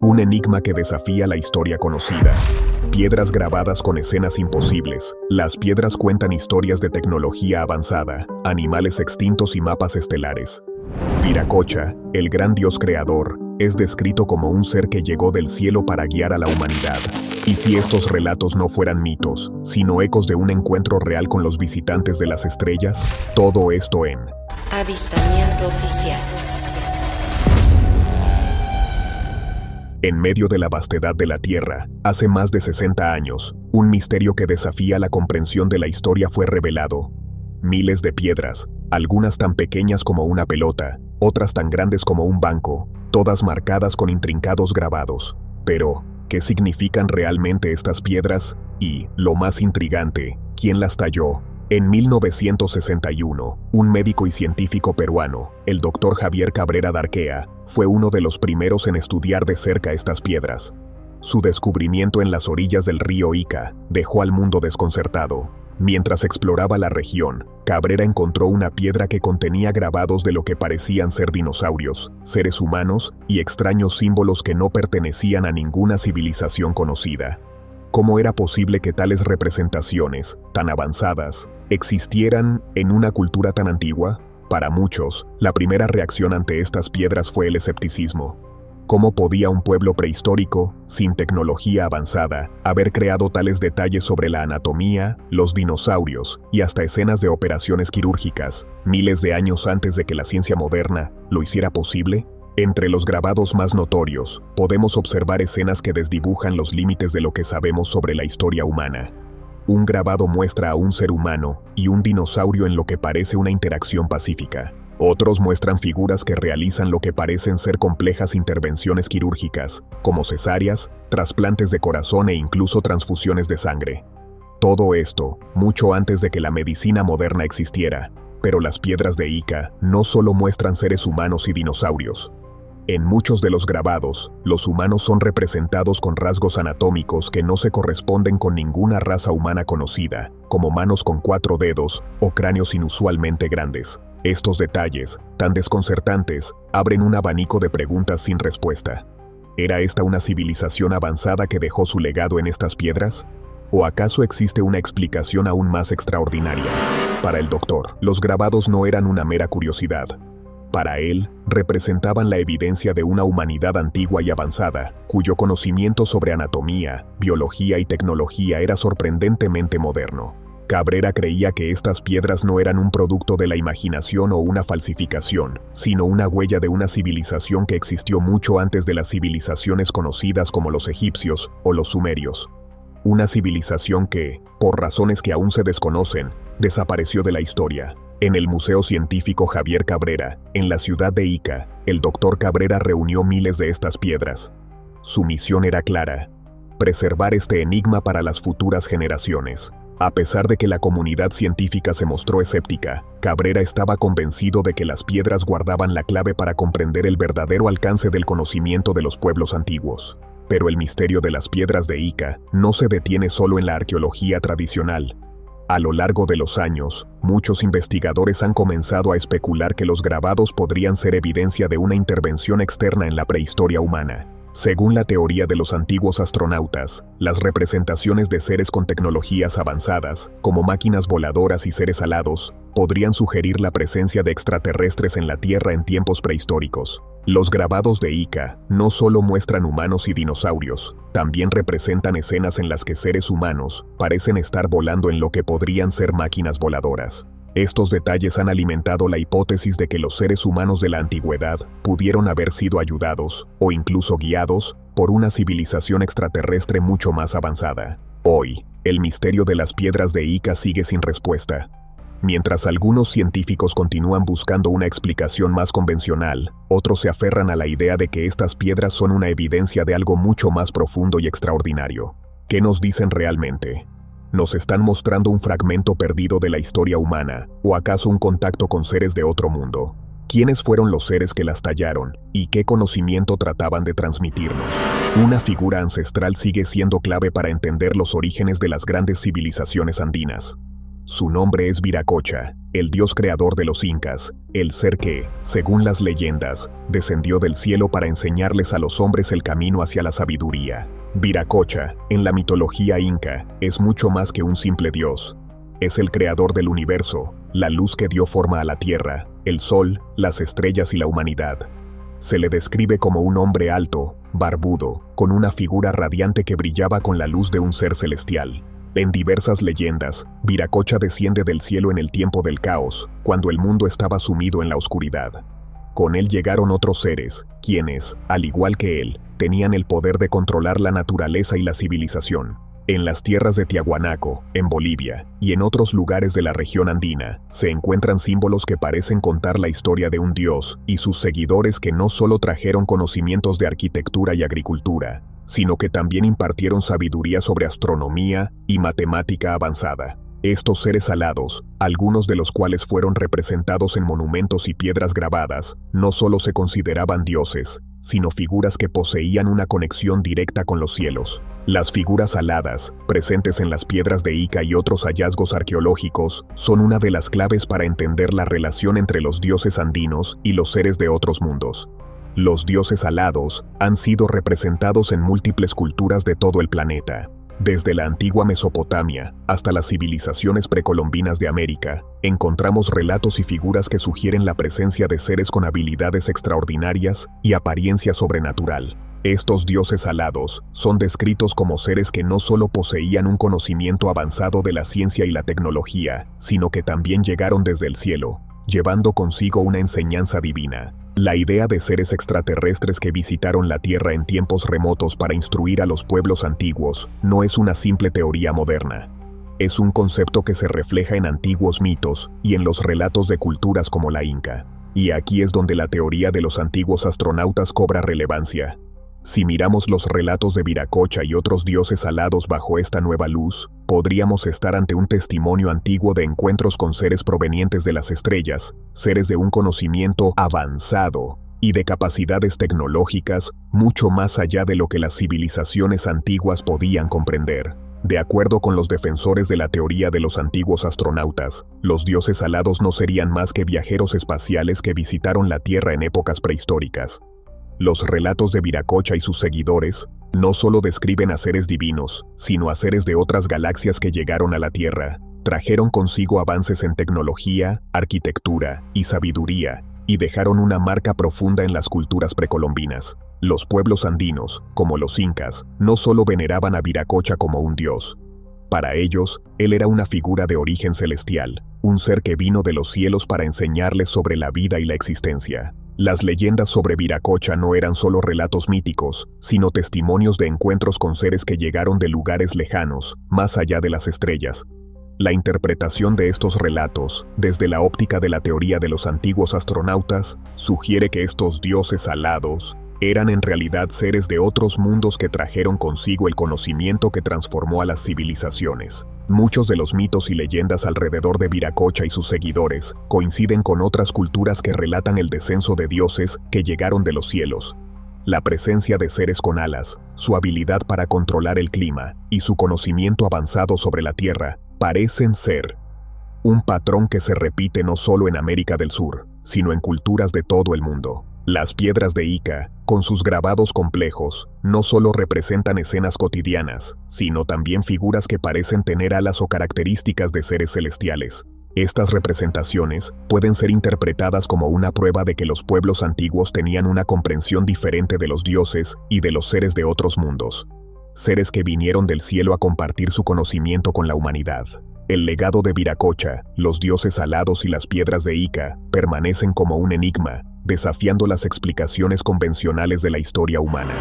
Un enigma que desafía la historia conocida. Piedras grabadas con escenas imposibles. Las piedras cuentan historias de tecnología avanzada, animales extintos y mapas estelares. Viracocha, el gran dios creador, es descrito como un ser que llegó del cielo para guiar a la humanidad. Y si estos relatos no fueran mitos, sino ecos de un encuentro real con los visitantes de las estrellas, todo esto en Avistamiento Oficial. En medio de la vastedad de la Tierra, hace más de 60 años, un misterio que desafía la comprensión de la historia fue revelado. Miles de piedras, algunas tan pequeñas como una pelota, otras tan grandes como un banco, todas marcadas con intrincados grabados. Pero, ¿qué significan realmente estas piedras? Y, lo más intrigante, ¿quién las talló? En 1961, un médico y científico peruano, el Dr. Javier Cabrera Darquea, fue uno de los primeros en estudiar de cerca estas piedras. Su descubrimiento en las orillas del río Ica dejó al mundo desconcertado. Mientras exploraba la región, Cabrera encontró una piedra que contenía grabados de lo que parecían ser dinosaurios, seres humanos y extraños símbolos que no pertenecían a ninguna civilización conocida. ¿Cómo era posible que tales representaciones, tan avanzadas, existieran en una cultura tan antigua? Para muchos, la primera reacción ante estas piedras fue el escepticismo. ¿Cómo podía un pueblo prehistórico, sin tecnología avanzada, haber creado tales detalles sobre la anatomía, los dinosaurios y hasta escenas de operaciones quirúrgicas, miles de años antes de que la ciencia moderna lo hiciera posible? Entre los grabados más notorios, podemos observar escenas que desdibujan los límites de lo que sabemos sobre la historia humana. Un grabado muestra a un ser humano y un dinosaurio en lo que parece una interacción pacífica. Otros muestran figuras que realizan lo que parecen ser complejas intervenciones quirúrgicas, como cesáreas, trasplantes de corazón e incluso transfusiones de sangre. Todo esto, mucho antes de que la medicina moderna existiera. Pero las piedras de Ica no solo muestran seres humanos y dinosaurios. En muchos de los grabados, los humanos son representados con rasgos anatómicos que no se corresponden con ninguna raza humana conocida, como manos con 4 dedos o cráneos inusualmente grandes. Estos detalles, tan desconcertantes, abren un abanico de preguntas sin respuesta. ¿Era esta una civilización avanzada que dejó su legado en estas piedras? ¿O acaso existe una explicación aún más extraordinaria? Para el doctor, los grabados no eran una mera curiosidad. Para él, representaban la evidencia de una humanidad antigua y avanzada, cuyo conocimiento sobre anatomía, biología y tecnología era sorprendentemente moderno. Cabrera creía que estas piedras no eran un producto de la imaginación o una falsificación, sino una huella de una civilización que existió mucho antes de las civilizaciones conocidas como los egipcios o los sumerios. Una civilización que, por razones que aún se desconocen, desapareció de la historia. En el Museo Científico Javier Cabrera, en la ciudad de Ica, el Dr. Cabrera reunió miles de estas piedras. Su misión era clara: preservar este enigma para las futuras generaciones. A pesar de que la comunidad científica se mostró escéptica, Cabrera estaba convencido de que las piedras guardaban la clave para comprender el verdadero alcance del conocimiento de los pueblos antiguos. Pero el misterio de las piedras de Ica no se detiene solo en la arqueología tradicional. A lo largo de los años, muchos investigadores han comenzado a especular que los grabados podrían ser evidencia de una intervención externa en la prehistoria humana. Según la teoría de los antiguos astronautas, las representaciones de seres con tecnologías avanzadas, como máquinas voladoras y seres alados, podrían sugerir la presencia de extraterrestres en la Tierra en tiempos prehistóricos. Los grabados de Ica no solo muestran humanos y dinosaurios, también representan escenas en las que seres humanos parecen estar volando en lo que podrían ser máquinas voladoras. Estos detalles han alimentado la hipótesis de que los seres humanos de la antigüedad pudieron haber sido ayudados, o incluso guiados, por una civilización extraterrestre mucho más avanzada. Hoy, el misterio de las piedras de Ica sigue sin respuesta. Mientras algunos científicos continúan buscando una explicación más convencional, otros se aferran a la idea de que estas piedras son una evidencia de algo mucho más profundo y extraordinario. ¿Qué nos dicen realmente? ¿Nos están mostrando un fragmento perdido de la historia humana, o acaso un contacto con seres de otro mundo? ¿Quiénes fueron los seres que las tallaron, y qué conocimiento trataban de transmitirnos? Una figura ancestral sigue siendo clave para entender los orígenes de las grandes civilizaciones andinas. Su nombre es Viracocha, el dios creador de los incas, el ser que, según las leyendas, descendió del cielo para enseñarles a los hombres el camino hacia la sabiduría. Viracocha, en la mitología inca, es mucho más que un simple dios. Es el creador del universo, la luz que dio forma a la tierra, el sol, las estrellas y la humanidad. Se le describe como un hombre alto, barbudo, con una figura radiante que brillaba con la luz de un ser celestial. En diversas leyendas, Viracocha desciende del cielo en el tiempo del caos, cuando el mundo estaba sumido en la oscuridad. Con él llegaron otros seres, quienes, al igual que él, tenían el poder de controlar la naturaleza y la civilización. En las tierras de Tiahuanaco, en Bolivia, y en otros lugares de la región andina, se encuentran símbolos que parecen contar la historia de un dios y sus seguidores que no solo trajeron conocimientos de arquitectura y agricultura, sino que también impartieron sabiduría sobre astronomía y matemática avanzada. Estos seres alados, algunos de los cuales fueron representados en monumentos y piedras grabadas, no solo se consideraban dioses, sino figuras que poseían una conexión directa con los cielos. Las figuras aladas, presentes en las piedras de Ica y otros hallazgos arqueológicos, son una de las claves para entender la relación entre los dioses andinos y los seres de otros mundos. Los dioses alados han sido representados en múltiples culturas de todo el planeta. Desde la antigua Mesopotamia hasta las civilizaciones precolombinas de América, encontramos relatos y figuras que sugieren la presencia de seres con habilidades extraordinarias y apariencia sobrenatural. Estos dioses alados son descritos como seres que no solo poseían un conocimiento avanzado de la ciencia y la tecnología, sino que también llegaron desde el cielo, llevando consigo una enseñanza divina. La idea de seres extraterrestres que visitaron la Tierra en tiempos remotos para instruir a los pueblos antiguos no es una simple teoría moderna. Es un concepto que se refleja en antiguos mitos y en los relatos de culturas como la Inca. Y aquí es donde la teoría de los antiguos astronautas cobra relevancia. Si miramos los relatos de Viracocha y otros dioses alados bajo esta nueva luz, podríamos estar ante un testimonio antiguo de encuentros con seres provenientes de las estrellas, seres de un conocimiento avanzado y de capacidades tecnológicas mucho más allá de lo que las civilizaciones antiguas podían comprender. De acuerdo con los defensores de la teoría de los antiguos astronautas, los dioses alados no serían más que viajeros espaciales que visitaron la Tierra en épocas prehistóricas. Los relatos de Viracocha y sus seguidores no solo describen a seres divinos, sino a seres de otras galaxias que llegaron a la Tierra, trajeron consigo avances en tecnología, arquitectura y sabiduría, y dejaron una marca profunda en las culturas precolombinas. Los pueblos andinos, como los incas, no solo veneraban a Viracocha como un dios. Para ellos, él era una figura de origen celestial, un ser que vino de los cielos para enseñarles sobre la vida y la existencia. Las leyendas sobre Viracocha no eran solo relatos míticos, sino testimonios de encuentros con seres que llegaron de lugares lejanos, más allá de las estrellas. La interpretación de estos relatos, desde la óptica de la teoría de los antiguos astronautas, sugiere que estos dioses alados eran en realidad seres de otros mundos que trajeron consigo el conocimiento que transformó a las civilizaciones. Muchos de los mitos y leyendas alrededor de Viracocha y sus seguidores coinciden con otras culturas que relatan el descenso de dioses que llegaron de los cielos. La presencia de seres con alas, su habilidad para controlar el clima y su conocimiento avanzado sobre la Tierra parecen ser un patrón que se repite no solo en América del Sur, sino en culturas de todo el mundo. Las piedras de Ica, con sus grabados complejos, no solo representan escenas cotidianas, sino también figuras que parecen tener alas o características de seres celestiales. Estas representaciones pueden ser interpretadas como una prueba de que los pueblos antiguos tenían una comprensión diferente de los dioses y de los seres de otros mundos. Seres que vinieron del cielo a compartir su conocimiento con la humanidad. El legado de Viracocha, los dioses alados y las piedras de Ica permanecen como un enigma, desafiando las explicaciones convencionales de la historia humana.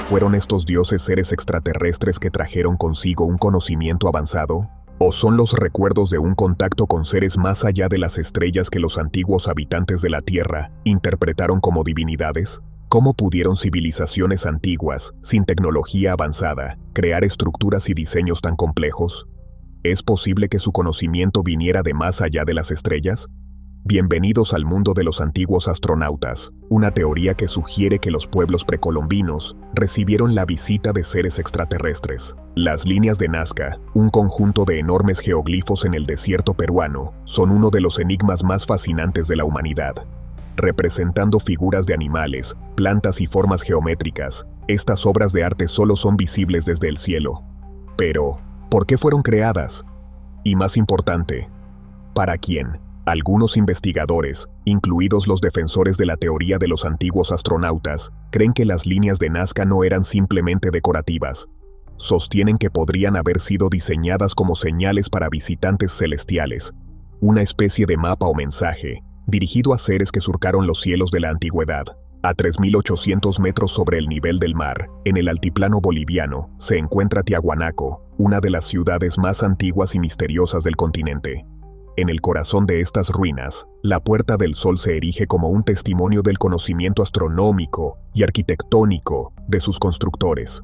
¿Fueron estos dioses seres extraterrestres que trajeron consigo un conocimiento avanzado? ¿O son los recuerdos de un contacto con seres más allá de las estrellas que los antiguos habitantes de la Tierra interpretaron como divinidades? ¿Cómo pudieron civilizaciones antiguas, sin tecnología avanzada, crear estructuras y diseños tan complejos? ¿Es posible que su conocimiento viniera de más allá de las estrellas? Bienvenidos al mundo de los antiguos astronautas, una teoría que sugiere que los pueblos precolombinos recibieron la visita de seres extraterrestres. Las líneas de Nazca, un conjunto de enormes geoglifos en el desierto peruano, son uno de los enigmas más fascinantes de la humanidad. Representando figuras de animales, plantas y formas geométricas, estas obras de arte solo son visibles desde el cielo. Pero, ¿por qué fueron creadas? Y más importante, ¿para quién? Algunos investigadores, incluidos los defensores de la teoría de los antiguos astronautas, creen que las líneas de Nazca no eran simplemente decorativas. Sostienen que podrían haber sido diseñadas como señales para visitantes celestiales, una especie de mapa o mensaje, dirigido a seres que surcaron los cielos de la antigüedad. A 3.800 metros sobre el nivel del mar, en el altiplano boliviano, se encuentra Tiahuanaco, una de las ciudades más antiguas y misteriosas del continente. En el corazón de estas ruinas, la Puerta del Sol se erige como un testimonio del conocimiento astronómico y arquitectónico de sus constructores.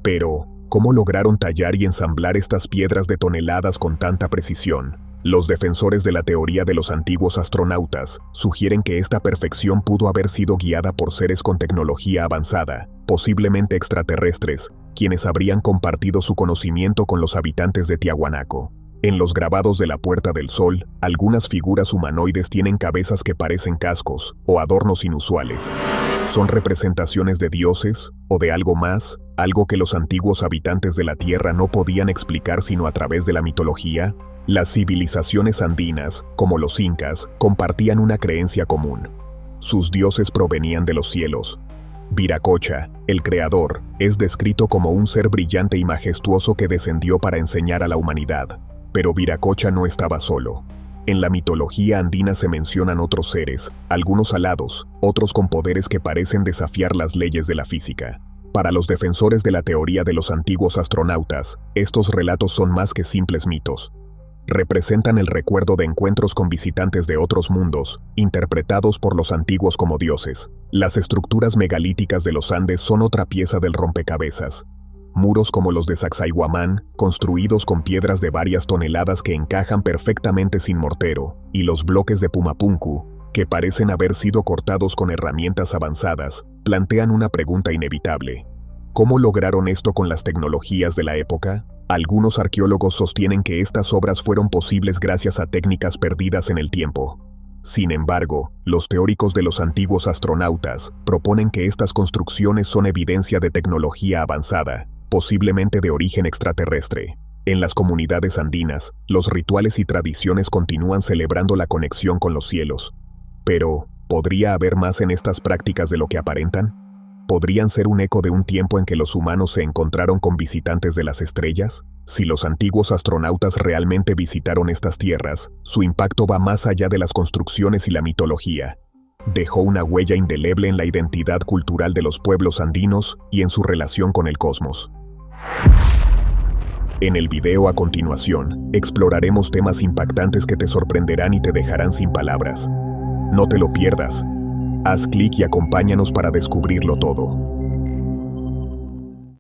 Pero, ¿cómo lograron tallar y ensamblar estas piedras de toneladas con tanta precisión? Los defensores de la teoría de los antiguos astronautas sugieren que esta perfección pudo haber sido guiada por seres con tecnología avanzada, posiblemente extraterrestres, quienes habrían compartido su conocimiento con los habitantes de Tiahuanaco. En los grabados de la Puerta del Sol, algunas figuras humanoides tienen cabezas que parecen cascos o adornos inusuales. ¿Son representaciones de dioses o de algo más, algo que los antiguos habitantes de la Tierra no podían explicar sino a través de la mitología? Las civilizaciones andinas, como los incas, compartían una creencia común. Sus dioses provenían de los cielos. Viracocha, el creador, es descrito como un ser brillante y majestuoso que descendió para enseñar a la humanidad. Pero Viracocha no estaba solo. En la mitología andina se mencionan otros seres, algunos alados, otros con poderes que parecen desafiar las leyes de la física. Para los defensores de la teoría de los antiguos astronautas, estos relatos son más que simples mitos. Representan el recuerdo de encuentros con visitantes de otros mundos, interpretados por los antiguos como dioses. Las estructuras megalíticas de los Andes son otra pieza del rompecabezas. Muros como los de Sacsayhuamán, construidos con piedras de varias toneladas que encajan perfectamente sin mortero, y los bloques de Pumapunku, que parecen haber sido cortados con herramientas avanzadas, plantean una pregunta inevitable. ¿Cómo lograron esto con las tecnologías de la época? Algunos arqueólogos sostienen que estas obras fueron posibles gracias a técnicas perdidas en el tiempo. Sin embargo, los teóricos de los antiguos astronautas proponen que estas construcciones son evidencia de tecnología avanzada, posiblemente de origen extraterrestre. En las comunidades andinas, los rituales y tradiciones continúan celebrando la conexión con los cielos. Pero, ¿podría haber más en estas prácticas de lo que aparentan? ¿Podrían ser un eco de un tiempo en que los humanos se encontraron con visitantes de las estrellas? Si los antiguos astronautas realmente visitaron estas tierras, su impacto va más allá de las construcciones y la mitología. Dejó una huella indeleble en la identidad cultural de los pueblos andinos y en su relación con el cosmos. En el video a continuación, exploraremos temas impactantes que te sorprenderán y te dejarán sin palabras. No te lo pierdas. Haz clic y acompáñanos para descubrirlo todo.